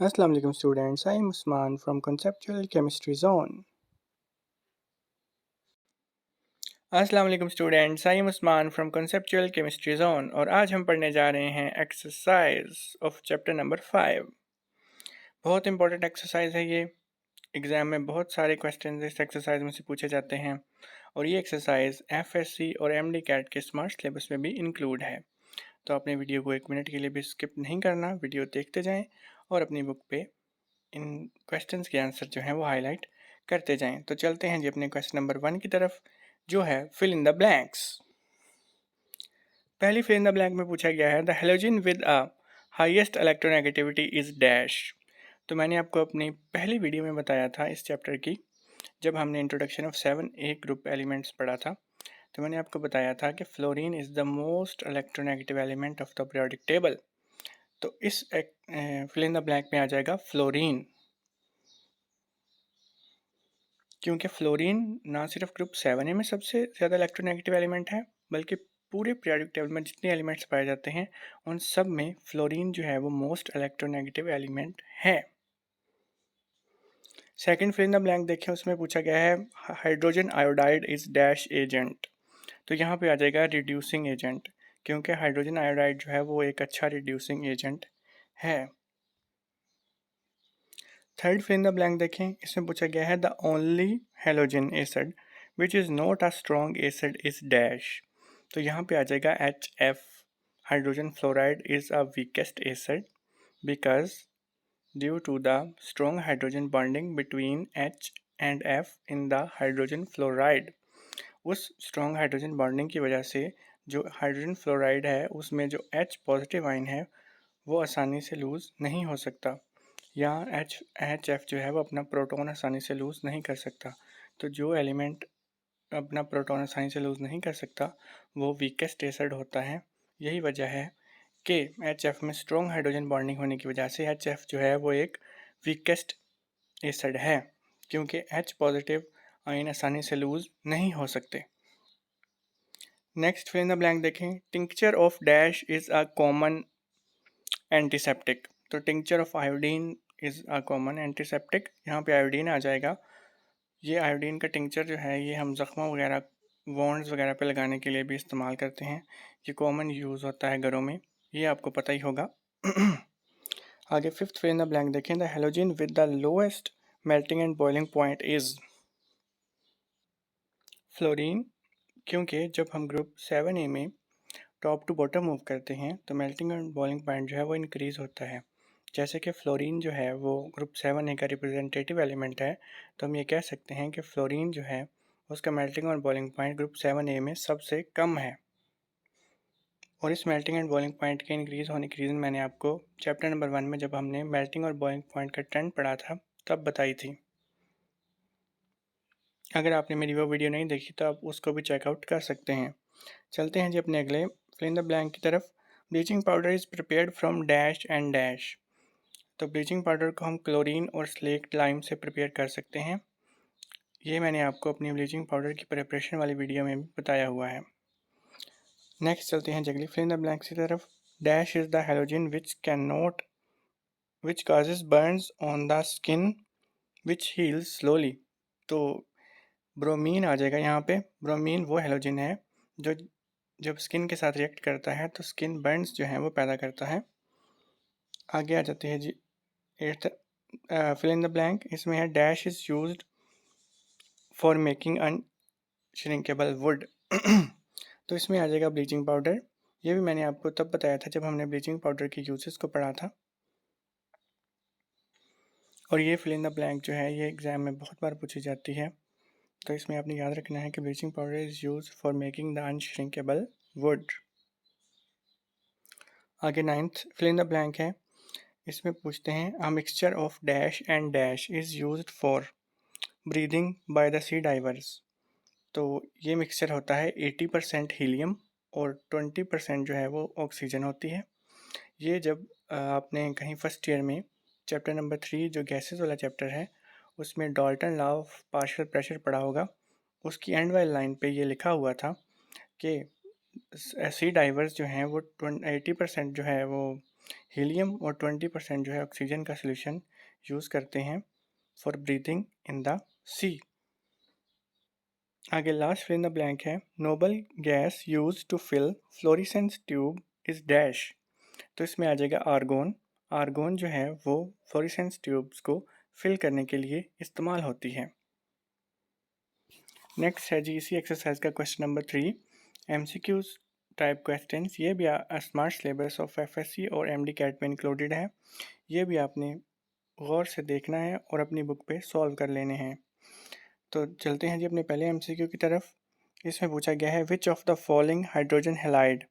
Assalamu alaikum students, I am Usman from Conceptual Chemistry Zone. अस्सलाम वालेकुम students, I am Usman from conceptual chemistry zone और आज हम पढ़ने जा रहे हैं एक्सरसाइज ऑफ चैप्टर नंबर 5। बहुत इंपॉर्टेंट एक्सरसाइज है ये। एग्ज़ाम में बहुत सारे क्वेश्चन इस एक्सरसाइज में से पूछे जाते हैं और ये एक्सरसाइज एफएससी और एमडी कैट के स्मार्ट सिलेबस में भी इंक्लूड है। तो आपने वीडियो को 1 मिनट के लिए भी स्किप नहीं करना, वीडियो देखते जाएँ और अपनी बुक पे इन क्वेश्चंस के आंसर जो हैं वो हाईलाइट करते जाएं। तो चलते हैं जी अपने क्वेश्चन नंबर 1 की तरफ, जो है फिल इन द ब्लैंक्स। पहली फिल इन द ब्लैंक में पूछा गया है the halogen with a highest electronegativity is dash. तो मैंने आपको अपनी पहली वीडियो में बताया था इस चैप्टर की, जब हमने introduction of 7A group elements पढ़ा था, तो मैंने आपको बताया था कि fluorine is the most electronegative element of the periodic table. तो इस फिल इन द ब्लैंक में आ जाएगा फ्लोरीन, क्योंकि फ्लोरीन ना सिर्फ ग्रुप 7A में सबसे ज़्यादा इलेक्ट्रोनेगेटिव एलिमेंट है, बल्कि पूरे पीरियोडिक टेबल में जितने एलिमेंट्स पाए जाते हैं उन सब में फ्लोरीन जो है वो मोस्ट इलेक्ट्रोनेगेटिव एलिमेंट है। Second fill in the blank देखें, उसमें पूछा गया है hydrogen iodide is dash agent. तो यहाँ पे आ जाएगा रिड्यूसिंग एजेंट, क्योंकि हाइड्रोजन आयोडाइड जो है वो एक अच्छा रिड्यूसिंग एजेंट है। Third fill in the blank देखें, इसमें पूछा गया है the only halogen acid which is not a strong acid is dash. तो यहाँ पे आ जाएगा HF, hydrogen fluoride is a weakest acid because due to the strong hydrogen bonding between H and F in the hydrogen fluoride. उस strong hydrogen bonding की वजह से जो हाइड्रोजन फ्लोराइड है उसमें जो H पॉजिटिव आयन है वो आसानी से लूज़ नहीं हो सकता, या एच एफ जो है वो अपना प्रोटॉन आसानी से लूज़ नहीं कर सकता। तो जो एलिमेंट अपना प्रोटॉन आसानी से लूज़ नहीं कर सकता वो वीकेस्ट एसिड होता है। यही वजह है कि एच एफ में स्ट्रॉन्ग हाइड्रोजन बॉन्डिंग होने की वजह से एच एफ जो है वो एक वीकेस्ट एसिड है, क्योंकि एच पॉजिटिव आयन आसानी से लूज़ नहीं हो सकते। Next fill in the blank देखें, tincture of dash is a common antiseptic. तो tincture of iodine is a common antiseptic, यहाँ पे आयोडीन आ जाएगा। ये आयोडीन का टिंक्चर जो है ये हम ज़ख्मों वगैरह, वॉन्ड्स वगैरह पे लगाने के लिए भी इस्तेमाल करते हैं। ये कॉमन यूज़ होता है घरों में, ये आपको पता ही होगा। आगे fifth fill in the blank देखें, the halogen with the lowest melting and boiling point is fluorine, क्योंकि जब हम ग्रुप 7A में टॉप टू बॉटम मूव करते हैं तो मेल्टिंग एंड बॉइलिंग पॉइंट जो है वो इंक्रीज़ होता है। जैसे कि फ्लोरीन जो है वो ग्रुप 7A का रिप्रेजेंटेटिव एलिमेंट है, तो हम ये कह सकते हैं कि फ्लोरीन जो है उसका मेल्टिंग और बॉइलिंग पॉइंट ग्रुप 7A में सबसे कम है। और इस मेल्टिंग एंड बॉइलिंग पॉइंट के इंक्रीज़ होने की रीज़न मैंने आपको चैप्टर नंबर 1 में जब हमने मेल्टिंग और बॉइलिंग पॉइंट का ट्रेंड पढ़ा था तब बताई थी। अगर आपने मेरी वो वीडियो नहीं देखी तो आप उसको भी चेकआउट कर सकते हैं। चलते हैं जी अपने अगले फिल इन द ब्लैंक की तरफ। Bleaching powder is prepared from dash and dash. तो ब्लीचिंग पाउडर को हम क्लोरीन और स्लेक्ट लाइम से प्रिपेयर कर सकते हैं। ये मैंने आपको अपनी ब्लीचिंग पाउडर की प्रिपरेशन वाली वीडियो में भी बताया हुआ है। नेक्स्ट चलते हैं जगली फिल इन द ब्लैंक की तरफ। Dash is the halogen which can not which causes Burns on the skin which heels slowly. तो ब्रोमीन आ जाएगा यहाँ पे। ब्रोमीन वो हेलोजन है जो जब स्किन के साथ रिएक्ट करता है तो स्किन बर्न्स जो हैं वो पैदा करता है। आगे आ जाते हैं जी eighth fill in the blank, इसमें है dash is used for making unshrinkable wood. तो इसमें आ जाएगा ब्लीचिंग पाउडर। ये भी मैंने आपको तब बताया था जब हमने ब्लीचिंग पाउडर के यूजेस को पढ़ा था। और ये फिल इन द ब्लैंक जो है ये एग्ज़ाम में बहुत बार पूछी जाती है, तो इसमें आपने याद रखना है कि bleaching powder is use for making the unshrinkable wood. आगे ninth fill in the blank है, इसमें पूछते हैं a mixture of dash and dash is used for breathing by the sea divers. तो ये मिक्सचर होता है 80% हीलियम और 20% जो है वो ऑक्सीजन होती है। ये जब आपने कहीं फर्स्ट ईयर में चैप्टर नंबर 3 जो गैसेस वाला चैप्टर है उसमें Dalton law of partial pressure पढ़ा होगा, उसकी एंड वाली लाइन पे ये लिखा हुआ था कि सी डाइवर्स जो हैं वो 80% जो है वो हीलियम और 20% जो है ऑक्सीजन का सोल्यूशन यूज़ करते हैं for breathing in the sea. आगे last fill in the blank है, noble gas use to fill fluorescence tube is dash. तो इसमें आ जाएगा आर्गोन। आर्गोन जो है वो फ्लोरिसेंस ट्यूब्स को फिल करने के लिए इस्तेमाल होती है। नेक्स्ट है जी इसी एक्सरसाइज का question number 3, MCQs type questions. ये भी स्मार्ट सिलेबस ऑफ एफएससी और एमडी कैट में इंक्लूडेड है। ये भी आपने गौर से देखना है और अपनी बुक पे सॉल्व कर लेने हैं। तो चलते हैं जी अपने पहले एमसीक्यू की तरफ। इसमें पूछा गया है, which of the following hydrogen halide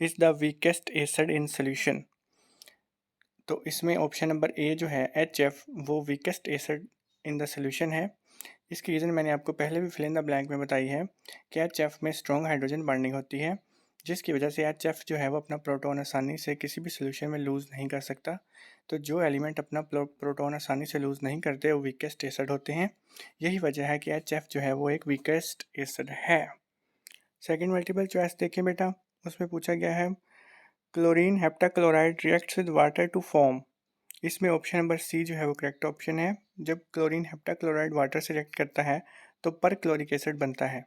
is the weakest acid in solution. तो इसमें ऑप्शन नंबर ए जो है HF वो weakest acid in the solution है। इसकी रीज़न मैंने आपको पहले भी फिल इन द ब्लैंक में बताई है कि HF में स्ट्रॉन्ग हाइड्रोजन बॉन्डिंग होती है, जिसकी वजह से HF जो है वो अपना प्रोटॉन आसानी से किसी भी सोल्यूशन में लूज़ नहीं कर सकता। तो जो एलिमेंट अपना प्रोटॉन आसानी से लूज़ नहीं करते वो वीकेस्ट एसिड होते हैं। यही वजह है कि HF जो है वो एक वीकेस्ट एसिड है। सेकेंड मल्टीपल चॉइस देखिए बेटा, उसमें पूछा गया है, chlorine heptachloride reacts with water to form. इसमें ऑप्शन नंबर सी जो है वो करेक्ट ऑप्शन है। जब क्लोरीन हेप्टाक्लोराइड वाटर से रिएक्ट करता है तो पर क्लोरिक एसिड बनता है,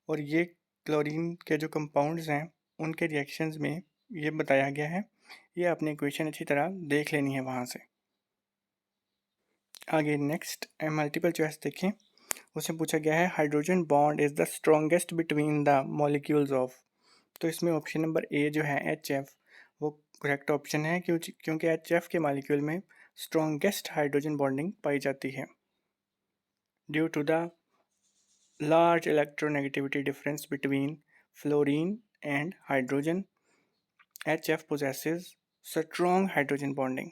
और ये क्लोरीन के जो कंपाउंड्स हैं उनके रिएक्शंस में ये बताया गया है। ये आपने इक्वेशन अच्छी तरह देख लेनी है वहाँ से। आगे नेक्स्ट मल्टीपल चॉइस देखें, उसमें पूछा गया है, hydrogen bond is the strongest between the molecules of. तो इसमें ऑप्शन नंबर ए जो है HF वो करेक्ट ऑप्शन है, क्योंकि HF के मॉलिक्यूल में स्ट्रॉन्गेस्ट हाइड्रोजन बॉन्डिंग पाई जाती है। Due to the large electronegativity difference between fluorine and hydrogen, HF possesses strong hydrogen bonding।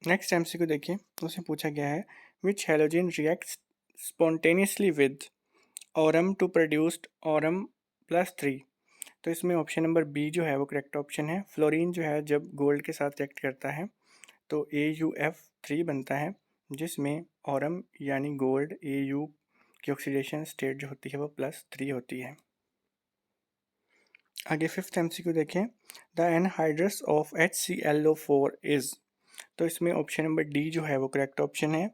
Next MCQ देखिए, उसमें पूछा गया है, which halogen reacts spontaneously with aurum to produced aurum +3। तो इसमें ऑप्शन नंबर बी जो है वो करेक्ट ऑप्शन है। फ्लोरीन जो है जब गोल्ड के साथ रिएक्ट करता है तो AuF3 बनता है, जिसमें ऑरम यानी गोल्ड Au की ऑक्सीडेशन स्टेट जो होती है वो +3 होती है। आगे फिफ्थ एमसीक्यू देखें, the anhydrous of HClO4 is. तो इसमें ऑप्शन नंबर डी जो है वो करेक्ट ऑप्शन है।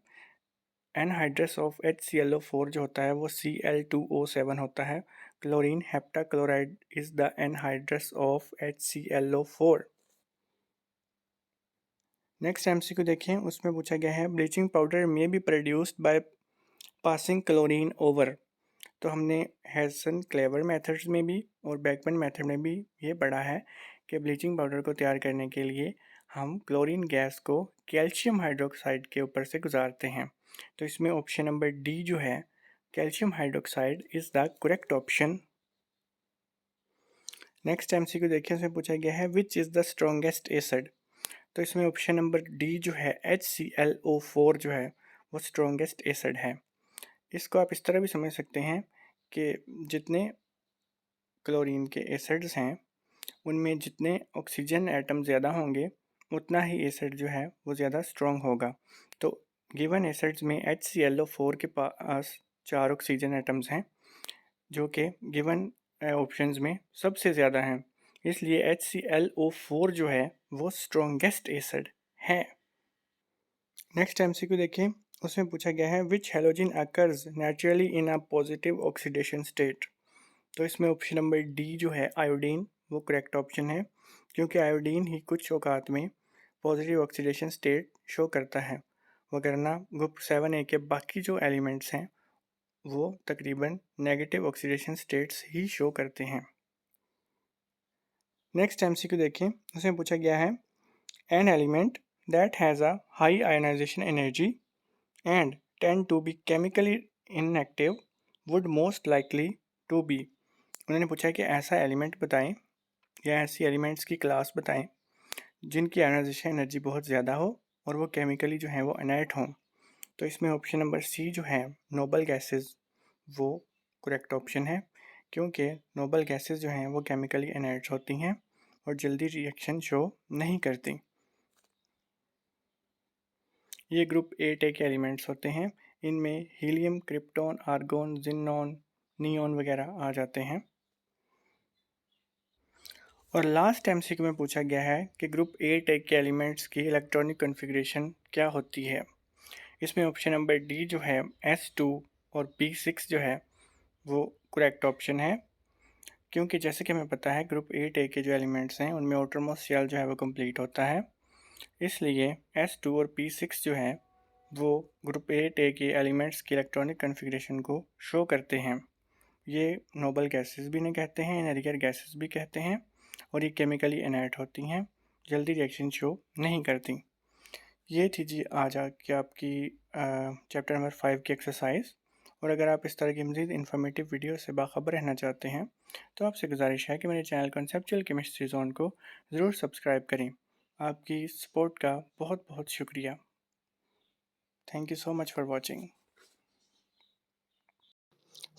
एनहाइड्रस ऑफ HClO4 जो होता है वो Cl2O7 होता है। Chlorine heptachloride is the anhydrous of HClO4। Next MCQ देखें, उसमें पूछा गया है, ब्लीचिंग पाउडर में be produced by passing chlorine over. तो हमने हैसन क्लेवर मेथड्स में भी और बैकमैन मेथड में भी ये पढ़ा है कि ब्लीचिंग पाउडर को तैयार करने के लिए हम क्लोरीन गैस को कैल्शियम हाइड्रोक्साइड के ऊपर से गुजारते हैं। तो इसमें ऑप्शन नंबर डी जो है calcium hydroxide is the correct option. Next MCQ देखिए, उसमें पूछा गया है, which is the strongest acid. तो इसमें ऑप्शन नंबर डी जो है HClO4 जो है वो स्ट्रॉन्गेस्ट एसिड है। इसको आप इस तरह भी समझ सकते हैं कि जितने क्लोरीन के एसिड्स हैं उनमें जितने ऑक्सीजन एटम ज़्यादा होंगे उतना ही एसिड जो है वो ज़्यादा स्ट्रॉन्ग होगा। तो गिवन एसिड्स में HClO4 के पास 4 ऑक्सीजन एटम्स हैं जो कि गिवन ऑप्शंस में सबसे ज़्यादा हैं, इसलिए HClO4 जो है वो स्ट्रॉन्गेस्ट एसिड है। नेक्स्ट एमसीक्यू देखिए, उसमें पूछा गया है, which halogen occurs naturally in a positive oxidation state. तो इसमें ऑप्शन नंबर डी जो है आयोडीन वो करेक्ट ऑप्शन है, क्योंकि आयोडीन ही कुछ औकात में पॉजिटिव ऑक्सीडेशन स्टेट शो करता है, वगरना ग्रुप 7A के बाकी जो एलिमेंट्स हैं वो तकरीबन नेगेटिव ऑक्सीडेशन स्टेट्स ही शो करते हैं। नेक्स्ट एमसीक्यू देखें, उसमें पूछा गया है, an element that has a high ionization energy and tend to be chemically inactive would most likely to be. उन्होंने पूछा है कि ऐसा एलिमेंट बताएं या ऐसी एलिमेंट्स की क्लास बताएं जिनकी आयनाइजेशन एनर्जी बहुत ज़्यादा हो और वो केमिकली जो है वो इनर्ट हों। तो इसमें ऑप्शन नंबर सी जो है नोबल गैसेस वो करेक्ट ऑप्शन है, क्योंकि नोबल गैसेस जो हैं वो केमिकली इनर्ट होती हैं और जल्दी रिएक्शन शो नहीं करती। ये ग्रुप 8A के एलिमेंट्स होते हैं, इनमें helium, krypton, argon, xenon, neon वगैरह आ जाते हैं। और लास्ट एमसीक्यू में पूछा गया है कि ग्रुप ए टैग के एलिमेंट्स की इलेक्ट्रॉनिक कॉन्फ़िगरेशन क्या होती है। इसमें ऑप्शन नंबर डी जो है S2 और P6 जो है वो करेक्ट ऑप्शन है, क्योंकि जैसे कि हमें पता है ग्रुप ए टैग के जो एलिमेंट्स हैं उनमें आउटरमोस्ट शेल जो है वो कंप्लीट होता है, इसलिए S2 और P6 जो है वो ग्रुप ए टैग के एलिमेंट्स की इलेक्ट्रॉनिक कॉन्फ़िगरेशन को शो करते हैं। ये नोबल गैसेस भी नहीं कहते हैं, इन्हें रेयर गैसेस भी कहते हैं, और ये केमिकली इनर्ट होती हैं, जल्दी रिएक्शन शो नहीं करती। ये थी जी आज की आपकी चैप्टर नंबर 5 की एक्सरसाइज। और अगर आप इस तरह की मज़ीद इन्फॉर्मेटिव वीडियो से बाखबर रहना चाहते हैं तो आपसे गुजारिश है कि मेरे चैनल कॉन्सेप्चुअल केमिस्ट्री जोन को ज़रूर सब्सक्राइब करें। आपकी सपोर्ट का बहुत बहुत शुक्रिया। Thank you so much for watching.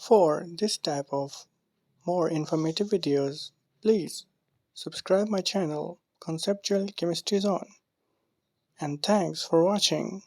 For this type of more informative videos, please subscribe my channel Conceptual Chemistry Zone, and thanks for watching.